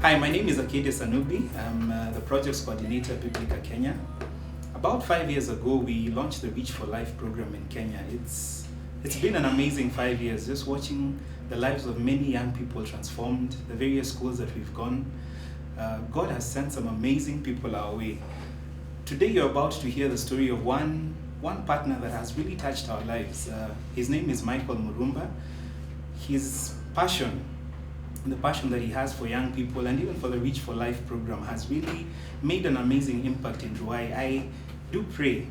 Hi, my name is Akide Sanubi. I'm the projects coordinator at Biblica, Kenya. About 5 years ago, we launched the Reach for Life program in Kenya. It's been an amazing 5 years, just watching the lives of many young people transformed, the various schools that we've gone. God has sent some amazing people our way. Today, you're about to hear the story of one partner that has really touched our lives. His name is Michael Murumba. His passion, the passion that he has for young people and even for the Reach for Life program has really made an amazing impact in Ruai. I do pray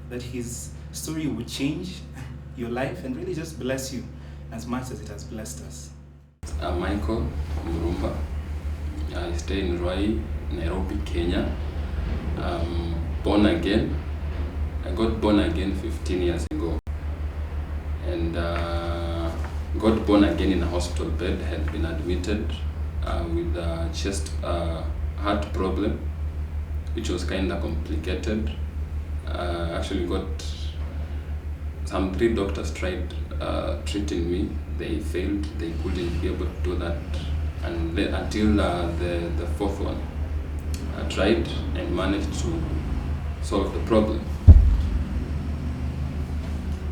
that his story would change your life and really just bless you as much as it has blessed us. I'm Michael Murumba. I stay in Ruai, Nairobi, Kenya. I'm born again. I got born again 15 years ago. And got born again in a hospital bed, had been admitted with a chest heart problem, which was kind of complicated. Actually got some 3 doctors tried treating me. They failed. They couldn't be able to do that until the 4th one. I tried and managed to solve the problem.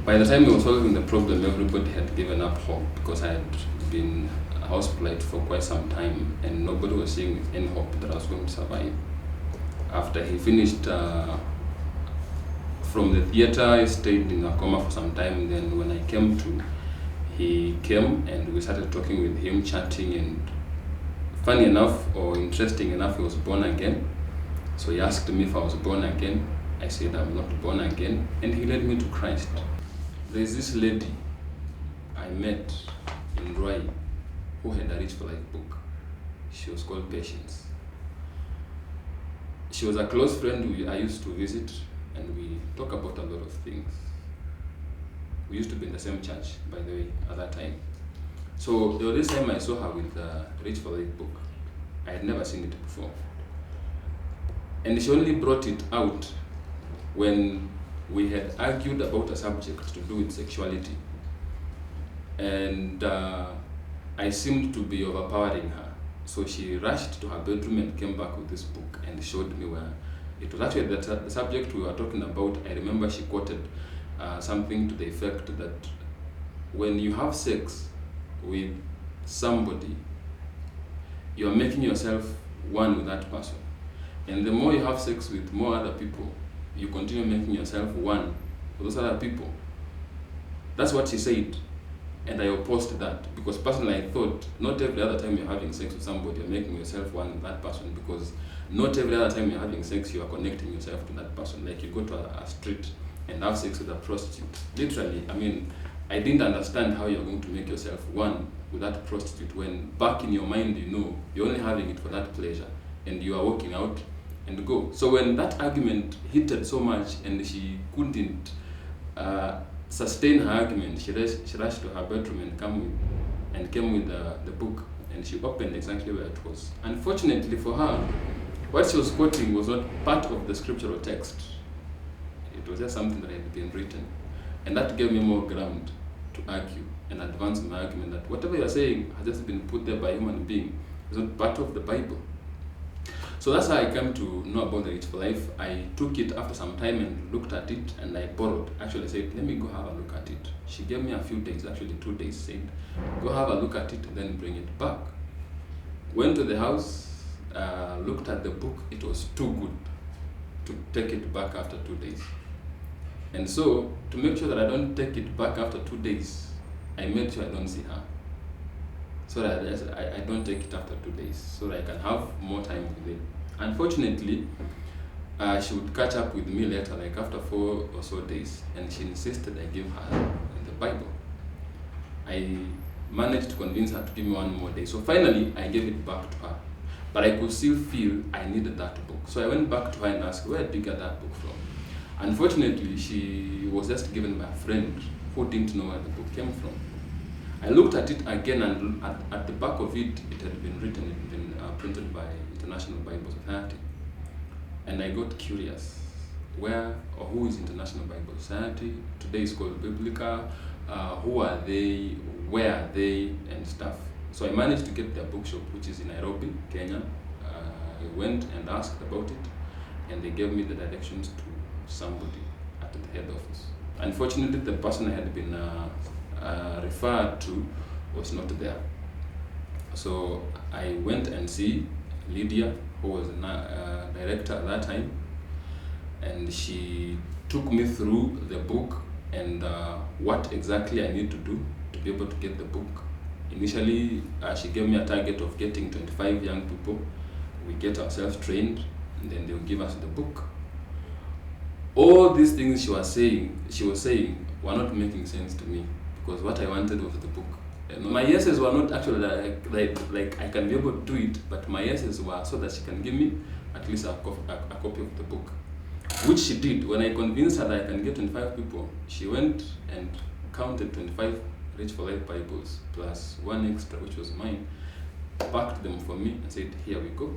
By the time we were solving the problem, everybody had given up hope because I had been hospitalized for quite some time and nobody was seeing any hope that I was going to survive. After he finished from the theater, I stayed in a coma for some time. Then when I came to, he came and we started talking with him, chatting, and funny enough or interesting enough, he was born again. So he asked me if I was born again. I said I'm not born again, and he led me to Christ. There's this lady I met in Ruai who had a Reach for Life book. She was called Patience. She was a close friend I used to visit, and we talk about a lot of things. We used to be in the same church, by the way, at that time. So the only time I saw her with the Reach for Life book, I had never seen it before. And she only brought it out when we had argued about a subject to do with sexuality. And I seemed to be overpowering her. So she rushed to her bedroom and came back with this book and showed me where it was actually the subject we were talking about. I remember she quoted something to the effect that when you have sex with somebody, you are making yourself one with that person. And the more you have sex with more other people, you continue making yourself one with those other people. That's what she said. And I opposed that because personally I thought not every other time you're having sex with somebody, you're making yourself one with that person, because not every other time you're having sex, you are connecting yourself to that person. Like you go to a street and have sex with a prostitute. Literally, I didn't understand how you're going to make yourself one with that prostitute when back in your mind, you know, you're only having it for that pleasure and you are walking out and go. So when that argument heated so much and she couldn't sustain her argument, she rushed to her bedroom and came with the book, and she opened exactly where it was. Unfortunately for her, what she was quoting was not part of the scriptural text. It was just something that had been written. And that gave me more ground to argue and advance my argument that whatever you're saying has just been put there by a human being. It's not part of the Bible. So that's how I came to know about the Reach for Life. I took it after some time and looked at it, and I borrowed. Actually, I said, let me go have a look at it. She gave me a few days, actually 2 days, said, go have a look at it and then bring it back. Went to the house, looked at the book. It was too good to take it back after 2 days. And so, to make sure that I don't take it back after 2 days, I made sure I don't see her. So that I don't take it after 2 days, so that I can have more time with it. Unfortunately, she would catch up with me later, like after 4 or so days, and she insisted I give her the Bible. I managed to convince her to give me 1 more day. So finally, I gave it back to her. But I could still feel I needed that book. So I went back to her and asked, where did you get that book from? Unfortunately, she was just given by a friend who didn't know where the book came from. I looked at it again, and at the back of it, it had been written, it had been printed by International Bible Society. And I got curious, where or who is International Bible Society? Today it's called Biblica. Who are they? Where are they? And stuff. So I managed to get their bookshop, which is in Nairobi, Kenya. I went and asked about it, and they gave me the directions to somebody at the head office. Unfortunately, the person I had been referred to was not there. So I went and see Lydia, who was the director at that time, and she took me through the book and what exactly I need to do to be able to get the book. Initially, she gave me a target of getting 25 young people. We get ourselves trained, and then they'll give us the book. All these things she was saying were not making sense to me, because what I wanted was the book. And my yeses were not actually like I can be able to do it, but my yeses were so that she can give me at least a copy of the book, which she did. When I convinced her that I can get 25 people, she went and counted 25 Rich for Life Bibles plus one extra, which was mine, packed them for me and said, here we go.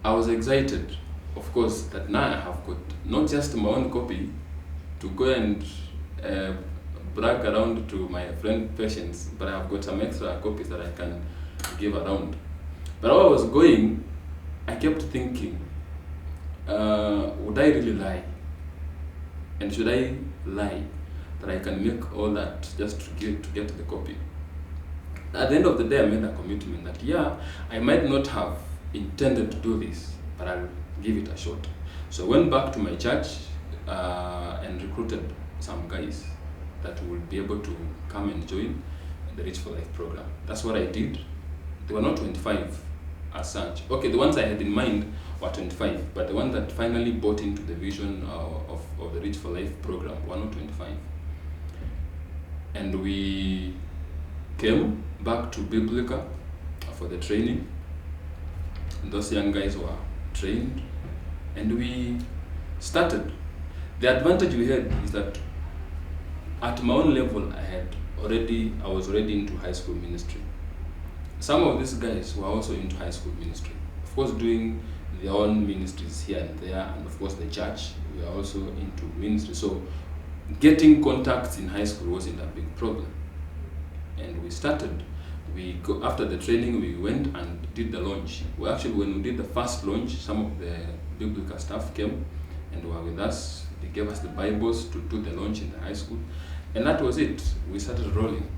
I was excited, of course, that now I have got not just my own copy to go and brag around to my friend patients, but I've got some extra copies that I can give around. But while I was going, I kept thinking, would I really lie? And should I lie that I can make all that just to get the copy? At the end of the day, I made a commitment that, yeah, I might not have intended to do this, but I'll give it a shot. So I went back to my church and recruited some guys that would be able to come and join the Rich for Life program. That's what I did. They were not 25 as such. Okay, the ones I had in mind were 25, but the ones that finally bought into the vision of the Rich for Life program were not 25. And we came back to Biblica for the training. Those young guys were trained, and we started. The advantage we had is that at my own level, I was already into high school ministry. Some of these guys were also into high school ministry, of course doing their own ministries here and there, and of course the church, we are also into ministry. So getting contacts in high school wasn't a big problem. And we started. After the training, we went and did the launch. When we did the first launch, some of the Biblica staff came and were with us. They gave us the Bibles to do the launch in the high school. And that was it. We started rolling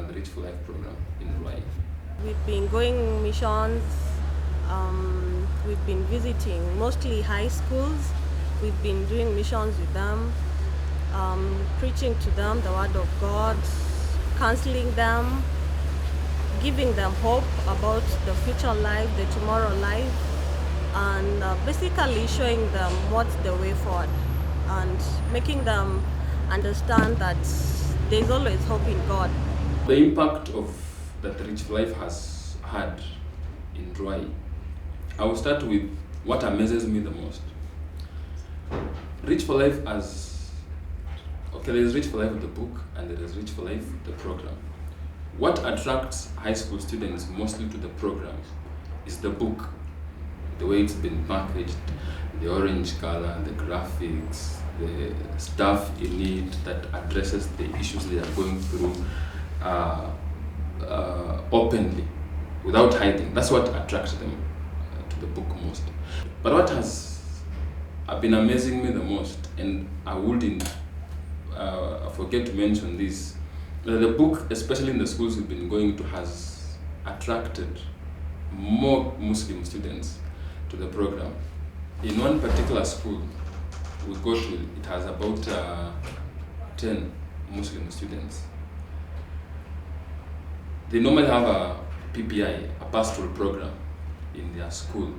the Rich for Life program in Rwai. We've been going missions. We've been visiting mostly high schools. We've been doing missions with them, preaching to them the Word of God, counseling them, giving them hope about the future life, the tomorrow life, and basically showing them what's the way forward and making them understand that there's always hope in God. The impact that the Rich for Life has had in Rwai, I will start with what amazes me the most. Rich for Life there's Rich for Life the book, and there is Rich for Life the program. What attracts high school students mostly to the program is the book, the way it's been packaged, the orange color, the graphics, the stuff in it that addresses the issues they are going through openly, without hiding. That's what attracts them to the book most. But what has been amazing me the most, and I wouldn't forget to mention this, the book, especially in the schools we've been going to, has attracted more Muslim students to the program. In one particular school we go to, it has about 10 Muslim students. They normally have a PPI, a pastoral program, in their school.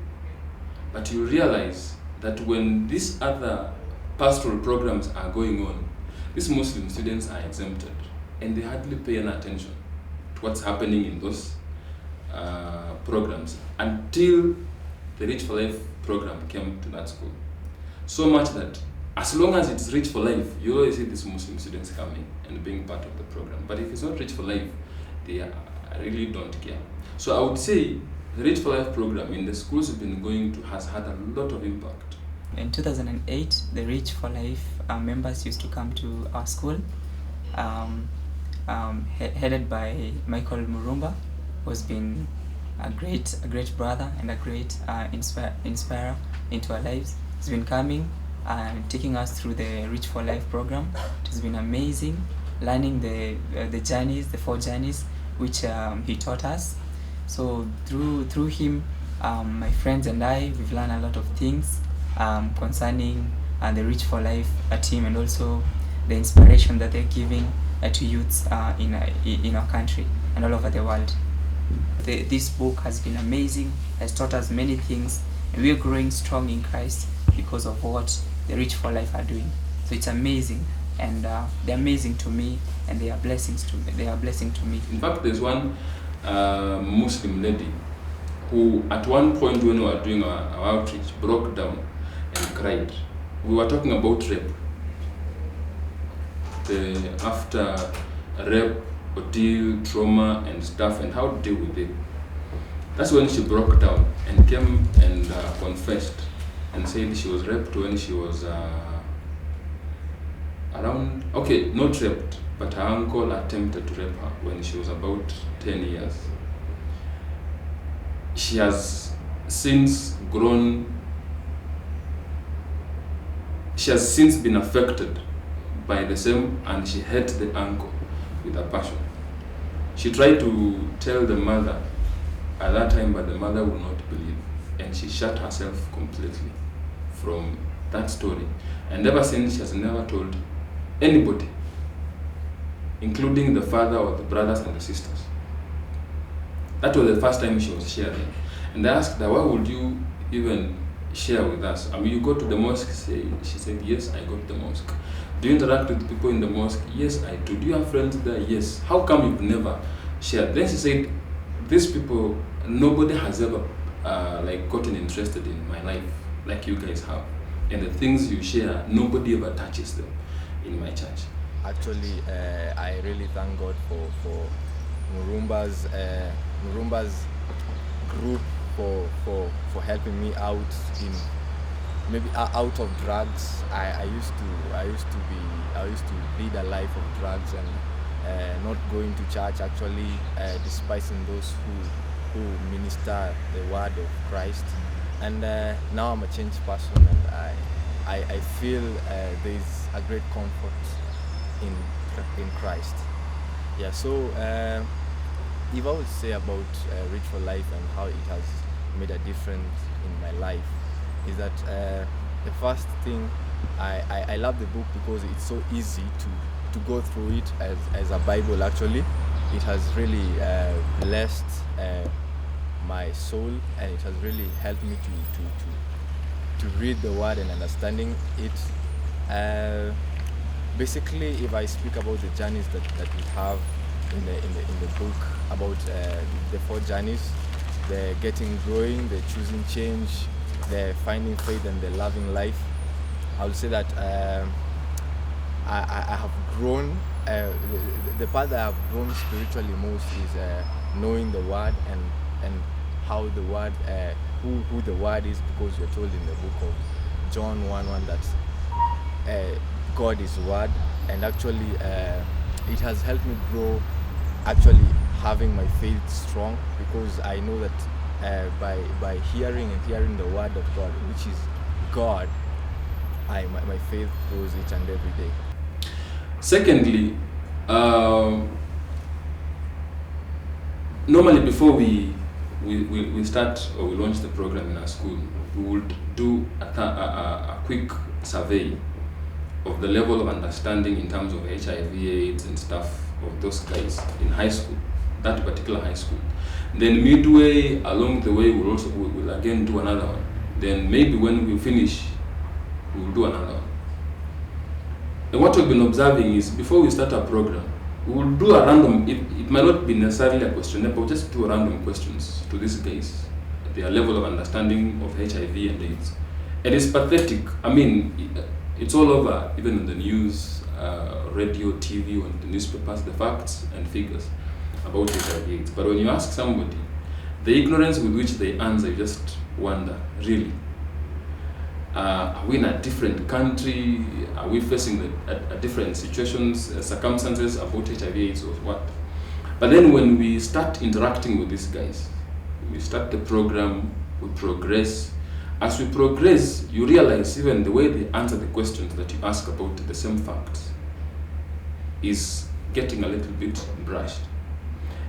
But you realize that when these other pastoral programs are going on, these Muslim students are exempted, and they hardly pay any attention to what's happening in those programs until the Rich for Life program came to that school. So much that as long as it's Rich for Life, you always see these Muslim students coming and being part of the program. But if it's not Rich for Life, they really don't care. So I would say the Rich for Life program in the schools we've been going to has had a lot of impact. In 2008, the Rich for Life members used to come to our school. headed by Michael Murumba, who's been a great brother and a great inspirer into our lives. He's been coming and taking us through the Reach for Life program. It has been amazing, learning the journeys, the 4 journeys which he taught us. So through him, my friends and I, we've learned a lot of things concerning the Reach for Life team, and also the inspiration that they're giving to youths in our country and all over the world. This book has been amazing, has taught us many things, and we are growing strong in Christ because of what the Reach for Life are doing. So it's amazing, and they're amazing to me, and they are blessings to me. They are a blessing to me. In fact, there's one Muslim lady who, at one point when we were doing our outreach, broke down and cried. We were talking about rape. After rape, ordeal, trauma, and stuff, and how to deal with it. That's when she broke down and came and confessed and said she was raped when she was around, okay, not raped, but her uncle attempted to rape her when she was about 10 years. She has since grown, she has since been affected by the same, and she hates the uncle with a passion. She tried to tell the mother at that time, but the mother would not believe, and she shut herself completely from that story. And ever since, she has never told anybody, including the father or the brothers and the sisters. That was the first time she was sharing. And I asked her, why would you even share with us? I mean, you go to the mosque? She said, yes, I go to the mosque. Do you interact with people in the mosque? Yes, I do. Do you have friends there? Yes. How come you've never shared? Then she said, these people, nobody has ever gotten interested in my life like you guys have. And the things you share, nobody ever touches them in my church. Actually, I really thank God for Murumba's group for helping me out in maybe out of drugs. I used to lead a life of drugs and not going to church, actually despising those who minister the word of Christ. And now I'm a changed person, and I feel there's a great comfort in Christ. Yeah. So if I would say about Reach for Life and how it has made a difference in my life, is that the first thing, I love the book because it's so easy to go through it as a Bible. Actually, it has really blessed my soul, and it has really helped me to read the word and understanding it. Basically, if I speak about the journeys that we have in the book, about the 4 journeys, the growing, the choosing change, the finding faith, and the loving life, I would say that I have grown. The part that I have grown spiritually most is knowing the word and how the word, who the word is, because you're told in the book of John 1:1 that God is word, and actually it has helped me grow, actually having my faith strong, because I know that by hearing the word of God, which is God, my faith grows each and every day. Secondly, normally before we start or we launch the program in our school, we would do a quick survey of the level of understanding in terms of HIV/AIDS and stuff of those guys in high school, that particular high school. Then midway along the way, we'll again do another one. Then maybe when we finish, we'll do another one. And what we've been observing is, before we start our program, we will do a random, it might not be necessarily a questionnaire, but we'll just do random questions to these guys, their level of understanding of HIV and AIDS. And it's pathetic. I mean, it's all over, even on the news, radio, TV, on the newspapers, the facts and figures about HIV/AIDS. But when you ask somebody, the ignorance with which they answer, you just wonder, really. Are we in a different country? Are we facing a different situations, circumstances about HIV/AIDS or what? But then when we start interacting with these guys, we start the program, we progress. As we progress, you realize even the way they answer the questions that you ask about the same facts is getting a little bit brushed.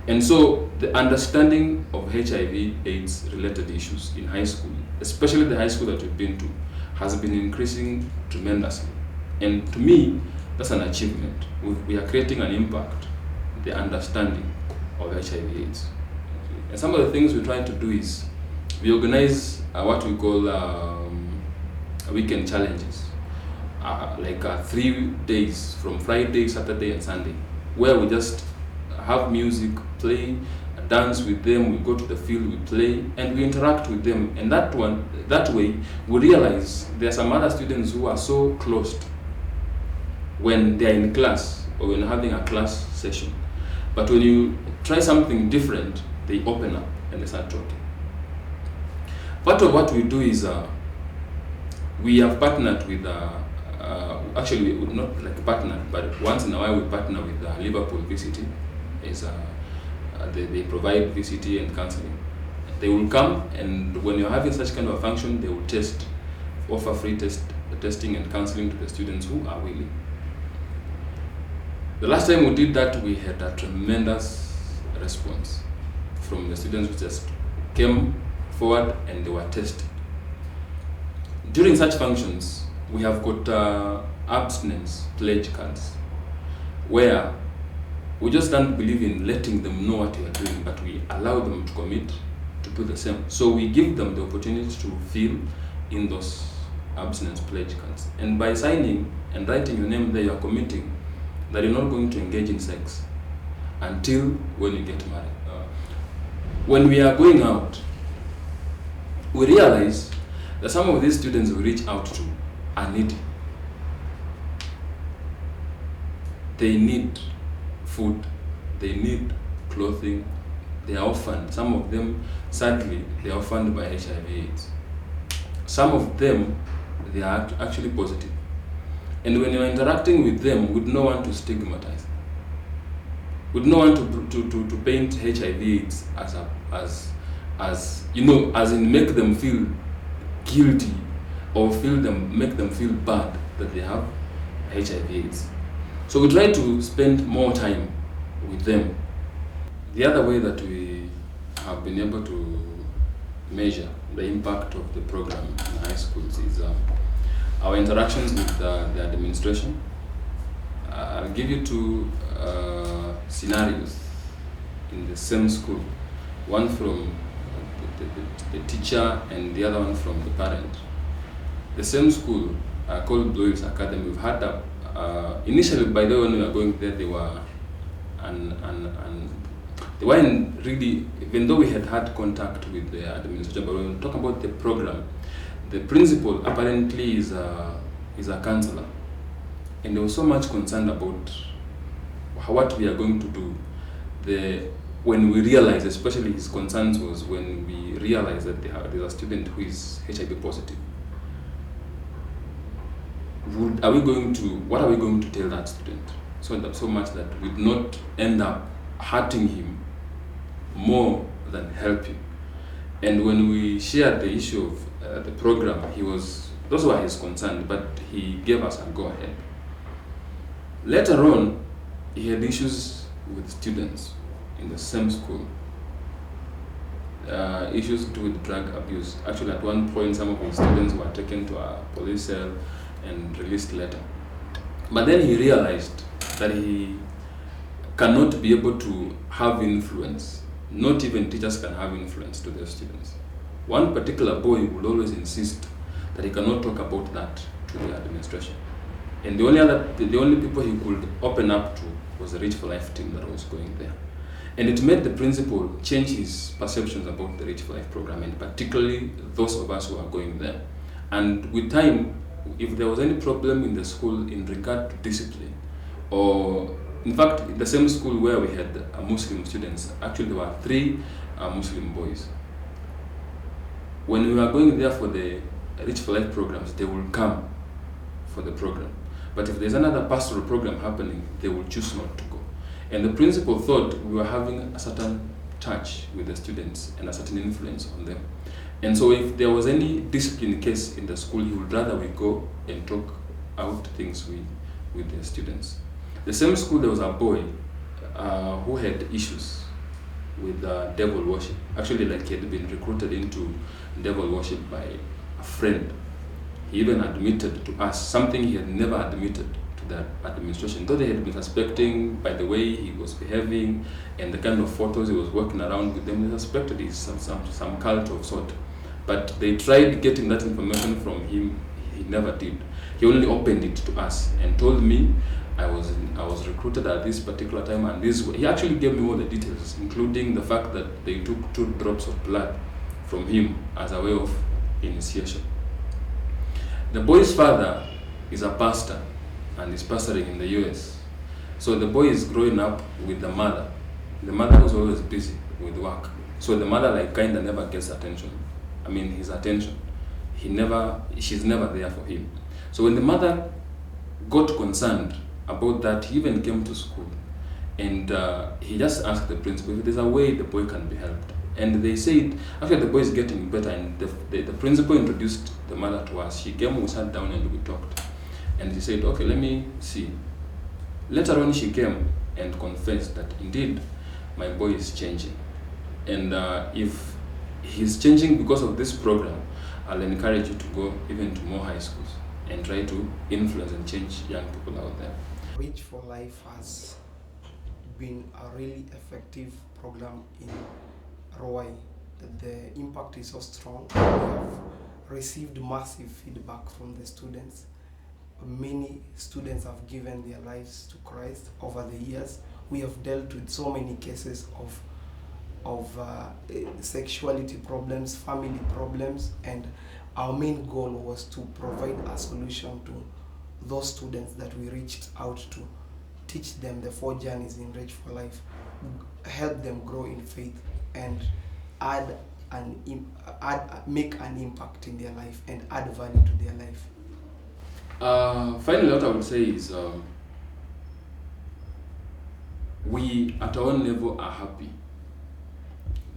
And so the understanding of HIV/AIDS related issues in high school, especially the high school that we've been to, has been increasing tremendously. And to me, that's an achievement. We are creating an impact, the understanding of HIV/AIDS. And some of the things we try to do is we organize what we call weekend challenges, like 3 days from Friday, Saturday, and Sunday, where we just have music, play, dance with them, we go to the field, we play, and we interact with them. And that way, we realize there are some other students who are so closed when they are in class or when having a class session. But when you try something different, they open up and they start talking. Part of what we do is we have partnered with, actually not like a partner, but once in a while we partner with Liverpool VCT. They provide VCT and counseling. They will come, and when you're having such kind of a function, they will offer free testing and counseling to the students who are willing. The last time we did that, we had a tremendous response from the students who just came forward and they were tested. During such functions, we have got abstinence pledge cards, where we just don't believe in letting them know what we are doing, but we allow them to commit to do the same. So we give them the opportunity to fill in those abstinence pledge cards. And by signing and writing your name there, you are committing that you're not going to engage in sex until when you get married. When we are going out, we realize that some of these students we reach out to are needy. They need food, they need clothing, they are orphaned. Some of them, sadly, they are orphaned by HIV/AIDS. Some of them, they are actually positive. And when you're interacting with them, we don't want to stigmatize. We don't want to paint HIV/AIDS as in make them feel guilty or make them feel bad that they have HIV/AIDS. So we try to spend more time with them. The other way that we have been able to measure the impact of the program in high schools is our interactions with the administration. I'll give you 2 scenarios in the same school. One from the teacher and the other one from the parent. The same school called Blue Hills Academy. We've had initially, by the way, when we were going there, they were they weren't really, even though we had contact with the administration, but when we talk about the program, the principal apparently is a counselor, and there was so much concern about what we are going to do. When we realized, especially his concerns was when we realized that there's a student who is HIV positive. What are we going to tell that student? So much that we would not end up hurting him more than helping. And when we shared the issue of the program, those were his concerns, but he gave us a go ahead. Later on, he had issues with students in the same school. Issues to do with drug abuse. Actually, at one point, some of his students were taken to a police cell and released later. But then he realized that he cannot be able to have influence. Not even teachers can have influence to their students. One particular boy will always insist that he cannot talk about that to the administration. And the only people he could open up to was the Reach for Life team that was going there. And it made the principal change his perceptions about the Reach for Life program, and particularly those of us who are going there. And with time, if there was any problem in the school in regard to discipline, or in fact, in the same school where we had Muslim students, actually there were 3 Muslim boys. When we were going there for the Reach for Life programs, they will come for the program. But if there's another pastoral program happening, they will choose not to go. And the principal thought we were having a certain touch with the students and a certain influence on them. And so if there was any discipline case in the school, he would rather we go and talk out things with the students. The same school, there was a boy who had issues with devil worship. Actually, like he had been recruited into devil worship by a friend. He even admitted to us something he had never admitted to the administration, though they had been suspecting by the way he was behaving and the kind of photos he was walking around with them. They suspected he's some cult of sort. But they tried getting that information from him. He never did. He only opened it to us and told me I was recruited at this particular time, and he actually gave me all the details, including the fact that they took 2 drops of blood from him as a way of initiation. The boy's father is a pastor and is pastoring in the US. So the boy is growing up with the mother. The mother was always busy with work. So the mother kinda never gets attention. I mean, his attention. She's never there for him. So when the mother got concerned about that, he even came to school and he just asked the principal if there's a way the boy can be helped. And they said, actually the boy is getting better, and the principal introduced the mother to us. She came, we sat down and we talked. And he said, okay, let me see. Later on she came and confessed that indeed my boy is changing. And if he's changing because of this program, I'll encourage you to go even to more high schools and try to influence and change young people out there. Reach for Life has been a really effective program in Rowai. The impact is so strong. We have received massive feedback from the students. Many students have given their lives to Christ over the years. We have dealt with so many cases of sexuality problems, family problems, and our main goal was to provide a solution to those students that we reached out to, teach them the 4 journeys in Reach for Life, help them grow in faith, and make an impact in their life and add value to their life. Finally, what I would say is we at our own level are happy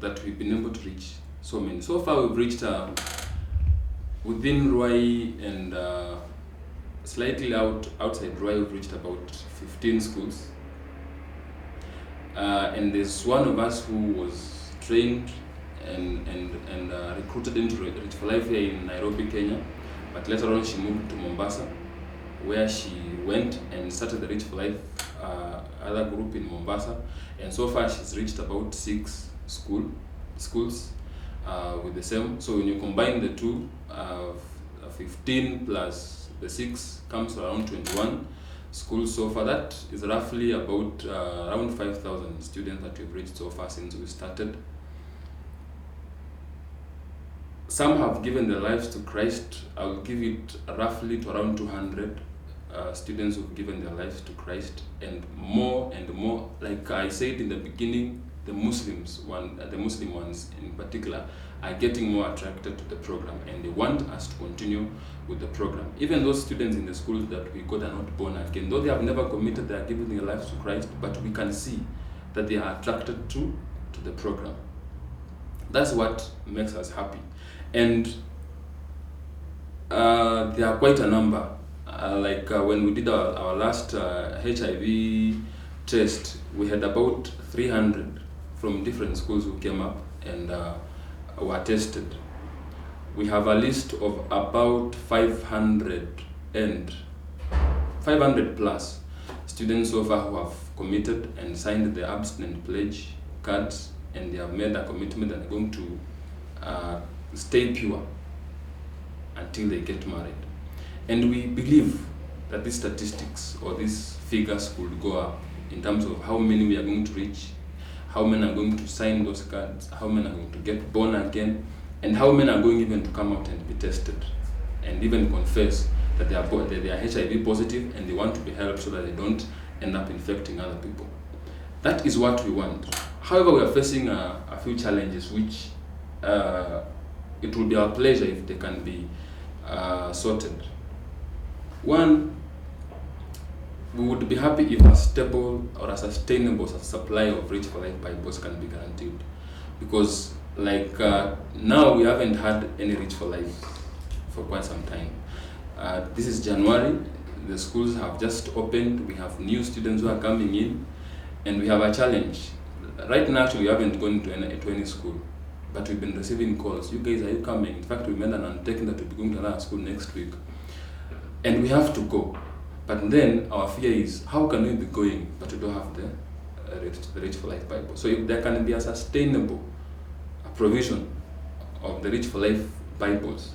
that we've been able to reach so many. So far we've reached within Rwai and slightly outside Rwai, we've reached about 15 schools. And there's one of us who was trained and recruited into Reach for Life here in Nairobi, Kenya. But later on she moved to Mombasa, where she went and started the Reach for Life other group in Mombasa. And so far she's reached about 6 schools with the same. So when you combine the two, 15 plus the 6 comes around 21 schools so far. That is roughly about around 5,000 students that we've reached so far since we started. Some have given their lives to Christ. I'll give it roughly to around 200 students who've given their lives to Christ, and more, like I said in the beginning, the Muslim ones in particular are getting more attracted to the program, and they want us to continue with the program. Even those students in the schools that we got are not born again, though they have never committed, they are giving their lives to Christ, but we can see that they are attracted to the program. That's what makes us happy. And there are quite a number. When we did our last HIV test, we had about 300 from different schools who came up and were tested. We have a list of about 500 plus students so far who have committed and signed the abstinent pledge cards, and they have made a commitment and are going to stay pure until they get married. And we believe that these statistics or these figures could go up in terms of how many we are going to reach, how many are going to sign those cards, how many are going to get born again, and how many are going even to come out and be tested and even confess that they are HIV positive and they want to be helped so that they don't end up infecting other people. That is what we want. However, we are facing a few challenges which it will be our pleasure if they can be sorted. One, we would be happy if a stable or a sustainable supply of Rich for Life Bibles can be guaranteed, because now we haven't had any Rich for Life for quite some time. This is January, the schools have just opened, we have new students who are coming in, and we have a challenge. Right now, actually, we haven't gone to any school, but we've been receiving calls. You guys, are you coming? In fact, we made an undertaking that we'll be going to another school next week, and we have to go. But then our fear is, how can we be going, but we don't have the Rich for Life Bible? So if there can be a sustainable provision of the Rich for Life Bibles,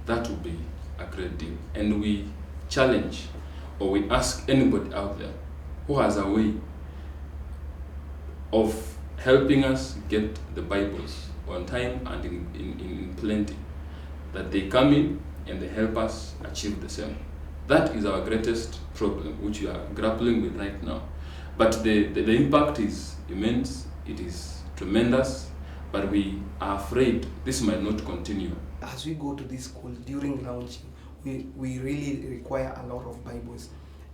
that would be a great deal. And we challenge, or we ask anybody out there who has a way of helping us get the Bibles on time and in plenty, that they come in and they help us achieve the same. That is our greatest problem, which we are grappling with right now. But the impact is immense, it is tremendous, but we are afraid this might not continue. As we go to these schools during launching, we really require a lot of Bibles,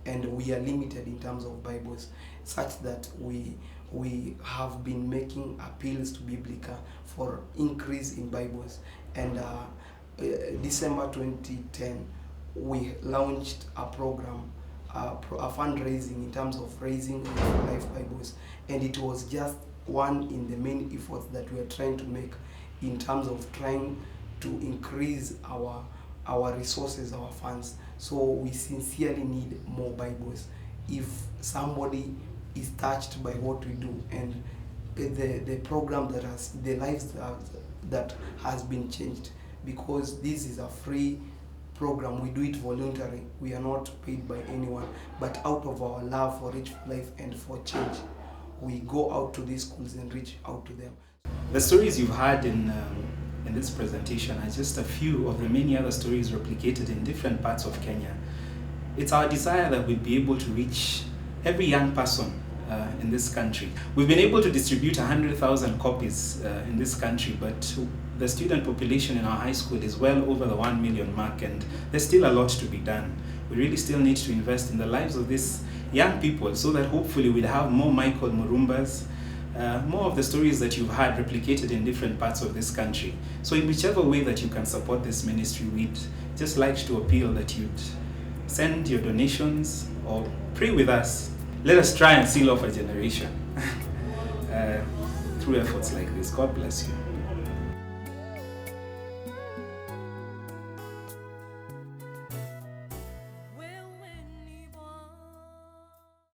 and we are limited in terms of Bibles, such that we have been making appeals to Biblica for increase in Bibles. And December 2010, we launched a program, a fundraising in terms of raising Life Bibles, and it was just one in the main efforts that we are trying to make in terms of trying to increase our resources, our funds. So we sincerely need more Bibles. If somebody is touched by what we do and the program that has, the lives that has been changed, because this is a free program, we do it voluntarily, we are not paid by anyone, but out of our love for Rich Life and for change, we go out to these schools and reach out to them. The stories you've heard in this presentation are just a few of the many other stories replicated in different parts of Kenya. It's our desire that we be able to reach every young person in this country. We've been able to distribute 100,000 copies in this country, but the student population in our high school is well over the 1 million mark, and there's still a lot to be done. We really still need to invest in the lives of these young people so that hopefully we'll have more Michael Murumbas, more of the stories that you've had replicated in different parts of this country. So in whichever way that you can support this ministry, we'd just like to appeal that you'd send your donations or pray with us. Let us try and seal off a generation through efforts like this. God bless you.